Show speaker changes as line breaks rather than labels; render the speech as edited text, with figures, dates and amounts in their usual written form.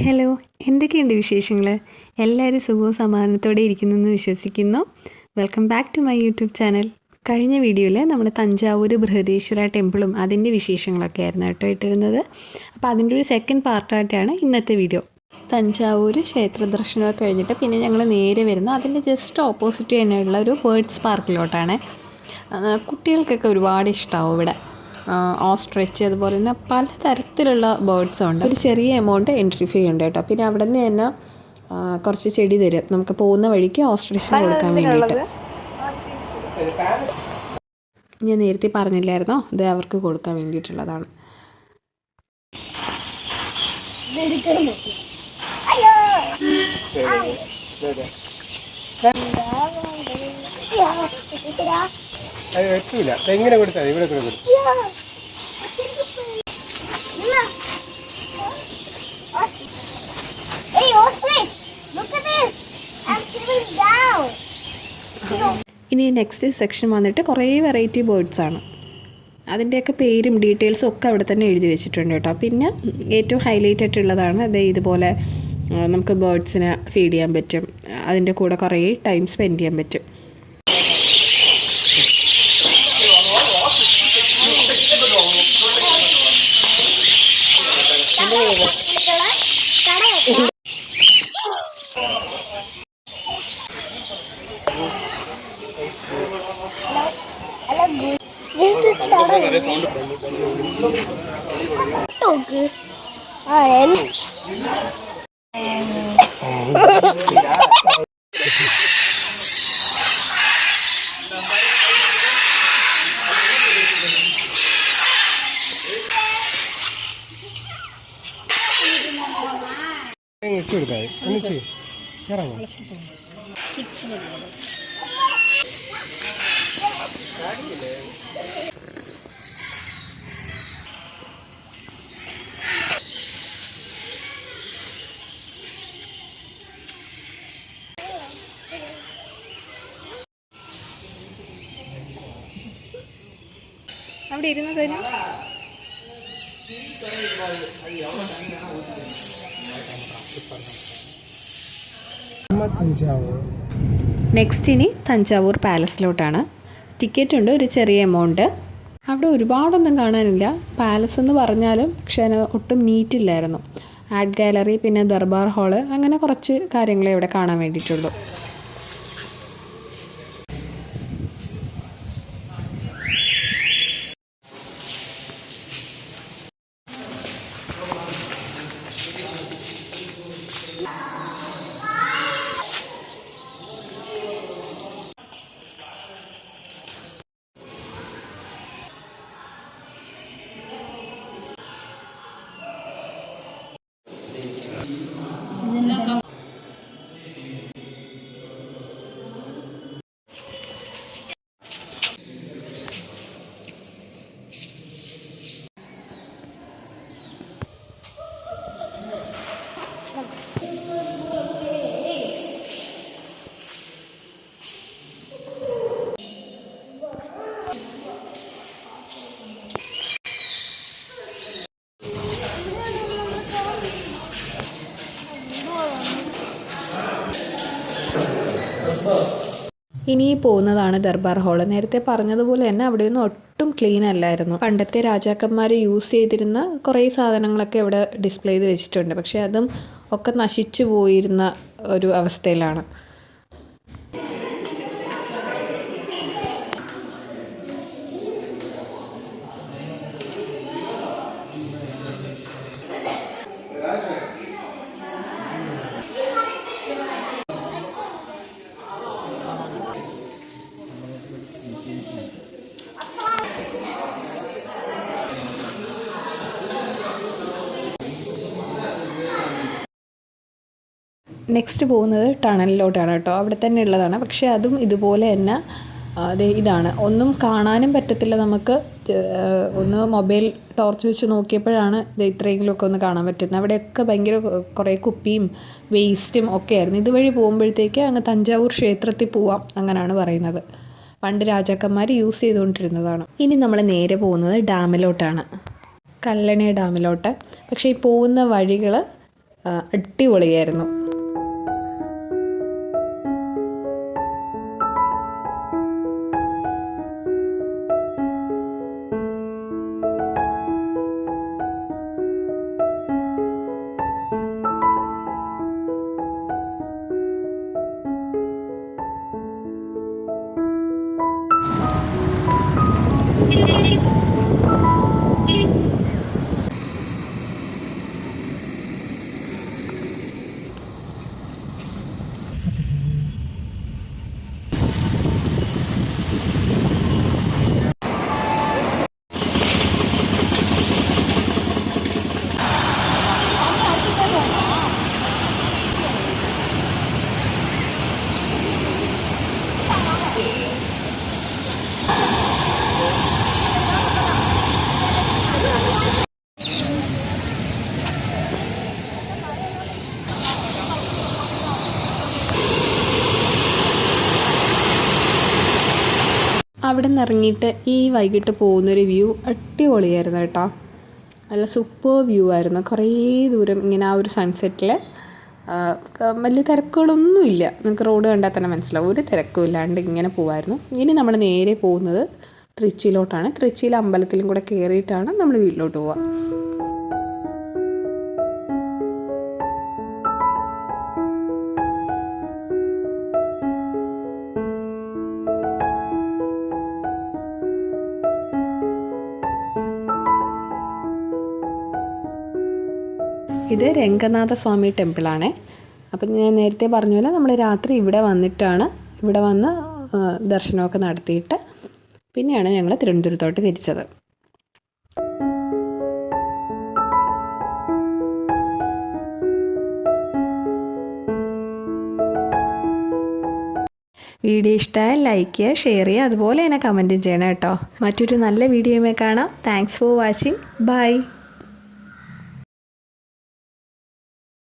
Hello, എന്തൊക്കെയുണ്ട് വിശേഷങ്ങൾ? എല്ലാവരും സുഖവും സമാധാനത്തോടെ ഇരിക്കുന്നെന്ന് വിശ്വസിക്കുന്നു. Welcome back to my YouTube channel. കഴിഞ്ഞ വീഡിയോയിൽ നമ്മൾ തഞ്ചാവൂർ ബൃഹദീശ്വര ടെമ്പിളും അതിൻ്റെ വിശേഷങ്ങളൊക്കെ ആയിരുന്നു കേട്ടോ ഇട്ടിരുന്നത്. അപ്പോൾ അതിൻ്റെ ഒരു സെക്കൻഡ് പാർട്ടായിട്ടാണ് ഇന്നത്തെ വീഡിയോ. തഞ്ചാവൂർ ക്ഷേത്ര ദർശനമൊക്കെ കഴിഞ്ഞിട്ട് പിന്നെ ഞങ്ങൾ നേരെ വരുന്നത് അതിൻ്റെ ജസ്റ്റ് ഓപ്പോസിറ്റ് തന്നെയുള്ള ഒരു ബേർഡ്സ് പാർക്കിലോട്ടാണ്. കുട്ടികൾക്കൊക്കെ ഒരുപാട് ഇഷ്ടമാവും ഇവിടെ. ഓസ്ട്രിച്ച് അതുപോലെ തന്നെ പലതരത്തിലുള്ള ബേർഡ്സും ഉണ്ട്. ഒരു ചെറിയ എമൗണ്ട് എൻട്രി ഫീ ഉണ്ട് കേട്ടോ. പിന്നെ അവിടെ നിന്ന് തന്നെ കുറച്ച് ചെടി തരും നമുക്ക് പോകുന്ന വഴിക്ക് ഓസ്ട്രിച്ചിന് കൊടുക്കാൻ വേണ്ടിയിട്ട്. ഞാൻ നേരത്തെ പറഞ്ഞില്ലായിരുന്നോ, ഇത് അവർക്ക് കൊടുക്കാൻ വേണ്ടിയിട്ടുള്ളതാണ്.
എങ്ങനെ കൊടുത്താൽ ഇവിടെ കൊടുക്കും.
ഇനി നെക്സ്റ്റ് സെക്ഷൻ വന്നിട്ട് കുറേ വെറൈറ്റി ബേർഡ്സ് ആണ്. അതിൻ്റെയൊക്കെ പേരും ഡീറ്റെയിൽസും ഒക്കെ അവിടെ തന്നെ എഴുതി വെച്ചിട്ടുണ്ട് കേട്ടോ. പിന്നെ ഏറ്റവും ഹൈലൈറ്റ് ആയിട്ടുള്ളതാണ് അത് ഇതുപോലെ നമുക്ക് ബേർഡ്സിനെ ഫീഡ് ചെയ്യാൻ പറ്റും. അതിൻ്റെ കൂടെ കുറേ ടൈം സ്പെൻഡ് ചെയ്യാൻ പറ്റും. അവിടെ ഇരുന്നതിന് നെക്സ്റ്റ് ഇനി തഞ്ചാവൂർ പാലസിലോട്ടാണ്. ടിക്കറ്റ് ഉണ്ട്, ഒരു ചെറിയ എമൗണ്ട്. അവിടെ ഒരുപാടൊന്നും കാണാനില്ല. പാലസ് എന്ന് പറഞ്ഞാലും പക്ഷേ ഒട്ടും നീറ്റില്ലായിരുന്നു. ആർട്ട് ഗാലറി പിന്നെ ദർബാർ ഹാള് അങ്ങനെ കുറച്ച് കാര്യങ്ങളെ ഇവിടെ കാണാൻ വേണ്ടിയിട്ടുള്ളൂ. ഇനി പോകുന്നതാണ് ദർബാർ ഹാള്. നേരത്തെ പറഞ്ഞതുപോലെ തന്നെ അവിടെയൊന്നും ഒട്ടും ക്ലീൻ അല്ലായിരുന്നു. പണ്ടത്തെ രാജാക്കന്മാർ യൂസ് ചെയ്തിരുന്ന കുറേ സാധനങ്ങളൊക്കെ ഇവിടെ ഡിസ്പ്ലേ ചെയ്ത് വെച്ചിട്ടുണ്ട്. പക്ഷേ അതും ഒക്കെ നശിച്ചു പോയിരുന്ന ഒരു അവസ്ഥയിലാണ്. നെക്സ്റ്റ് പോകുന്നത് ടണലിലോട്ടാണ് കേട്ടോ. അവിടെ തന്നെ ഉള്ളതാണ്. പക്ഷേ അതും ഇതുപോലെ തന്നെ ഇതാണ്, ഒന്നും കാണാനും പറ്റത്തില്ല നമുക്ക്. ഒന്ന് മൊബൈൽ ടോർച്ച് വെച്ച് നോക്കിയപ്പോഴാണ് ഇത്രയെങ്കിലുമൊക്കെ ഒന്ന് കാണാൻ പറ്റുന്നത്. അവിടെയൊക്കെ ഭയങ്കര കുറേ കുപ്പിയും വേസ്റ്റും ഒക്കെ ആയിരുന്നു. ഇതുവഴി പോകുമ്പോഴത്തേക്ക് അങ്ങ് തഞ്ചാവൂർ ക്ഷേത്രത്തിൽ പോവാം അങ്ങനെയാണ് പറയുന്നത്. പണ്ട് രാജാക്കന്മാർ യൂസ് ചെയ്തുകൊണ്ടിരുന്നതാണ്. ഇനി നമ്മൾ നേരെ പോകുന്നത് ഡാമിലോട്ടാണ്, കല്ലണ ഡാമിലോട്ട്. പക്ഷേ ഈ പോകുന്ന വഴികൾ അടിപൊളിയായിരുന്നു. അവിടെ നിന്ന് ഇറങ്ങിയിട്ട് ഈ വൈകിട്ട് പോകുന്നൊരു വ്യൂ അടിപൊളിയായിരുന്നു കേട്ടോ. നല്ല സൂപ്പർ വ്യൂ ആയിരുന്നു. കുറേ ദൂരം ഇങ്ങനെ ആ ഒരു സൺസെറ്റിൽ വലിയ തിരക്കുകളൊന്നുമില്ല. നമുക്ക് റോഡ് കണ്ടാൽ തന്നെ മനസ്സിലാവും, ഒരു തിരക്കും ഇല്ലാണ്ട് ഇങ്ങനെ പോകുമായിരുന്നു. ഇനി നമ്മൾ നേരെ പോകുന്നത് തൃച്ചിയിലോട്ടാണ്. തൃച്ചിയിൽ അമ്പലത്തിലും കൂടെ കയറിയിട്ടാണ് നമ്മൾ വീട്ടിലോട്ട് പോവുക. ഇത് രംഗനാഥസ്വാമി ടെമ്പിളാണ്. അപ്പം ഞാൻ നേരത്തെ പറഞ്ഞ പോലെ നമ്മൾ രാത്രി ഇവിടെ വന്ന് ദർശനമൊക്കെ നടത്തിയിട്ട് പിന്നെയാണ് ഞങ്ങൾ തിരുവനന്തപുരത്തോട്ട് തിരിച്ചത്. വീഡിയോ ഇഷ്ടമായാൽ ലൈക്ക് ചെയ്യുക, ഷെയർ ചെയ്യുക, അതുപോലെ തന്നെ കമൻറ്റും ചെയ്യണം കേട്ടോ. മറ്റൊരു നല്ല വീഡിയോയുമായി കാണാം. Thanks for watching. ബൈ.